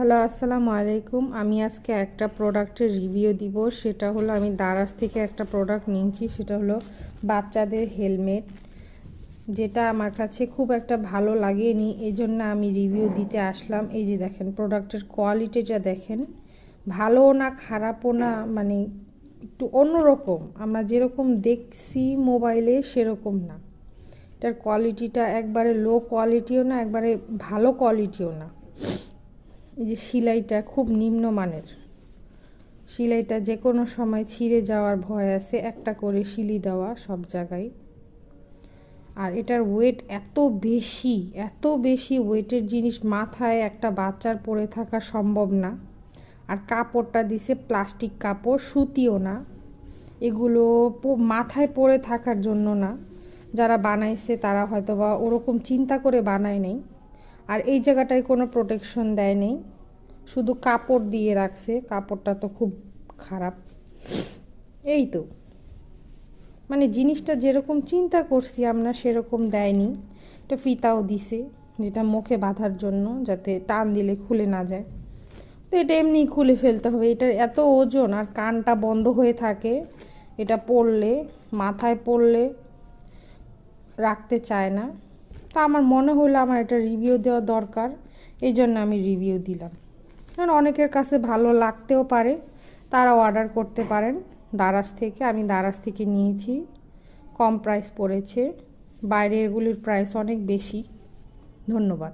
Hello, আসসালামু আলাইকুম। আমি আজকে একটা প্রোডাক্টের রিভিউ দিব। সেটা হলো আমি দারাজ থেকে একটা প্রোডাক্ট নিয়েছি। সেটা হলো বাচ্চাদের হেলমেট, যেটা আমার কাছে খুব একটা ভালো লাগেনি, এই জন্য আমি রিভিউ দিতে আসলাম। এই যে দেখেন, প্রোডাক্টের কোয়ালিটিটা দেখেন, ভালো না খারাপও না, মানে একটু অন্যরকম। আমরা যেরকম দেখছি মোবাইলে সেরকম না। এটার কোয়ালিটিটা একবারে লো কোয়ালিটিও না, একবারে ভালো কোয়ালিটিও না। এই যে সেলাইটা খুব নিম্নমানের, সেলাইটা যে কোনো সময় ছিঁড়ে যাওয়ার ভয় আছে, একটা করে সিলি দেওয়া সব জায়গায়। আর এটার ওয়েট এত বেশি ওয়েটের জিনিস মাথায় একটা বাচ্চার পরে থাকা সম্ভব না। আর কাপড়টা দিছে প্লাস্টিক কাপড়, সুতিও না। এগুলো মাথায় পরে থাকার জন্য না। যারা বানাইছে তারা হয়তো বা ওরকম চিন্তা করে বানায় নেই। আর এই জায়গাটায় কোনো প্রোটেকশন দেয় নেই, শুধু কাপড় দিয়ে রাখছে। কাপড়টা তো খুব খারাপ। এই তো, মানে জিনিসটা যেরকম চিন্তা করছি আমরা সেরকম দেয়নি। এটা ফিতাও দিছে, যেটা মুখে বাঁধার জন্য, যাতে টান দিলে খুলে না যায়। তো এটা এমনি খুলে ফেলতে হবে। এটার এত ওজন, আর কানটা বন্ধ হয়ে থাকে। এটা পরলে, মাথায় পরলে রাখতে চায় না। তা আমার মনে হলো আমার এটা রিভিউ দেওয়া দরকার, এই জন্য আমি রিভিউ দিলাম। কারণ অনেকের কাছে ভালো লাগতেও পারে, তারা অর্ডার করতে পারেন দারাজ থেকে। আমি দারাজ থেকে নিয়েছি, কম প্রাইস পড়েছে। বাইরে এগুলির প্রাইস অনেক বেশি। ধন্যবাদ।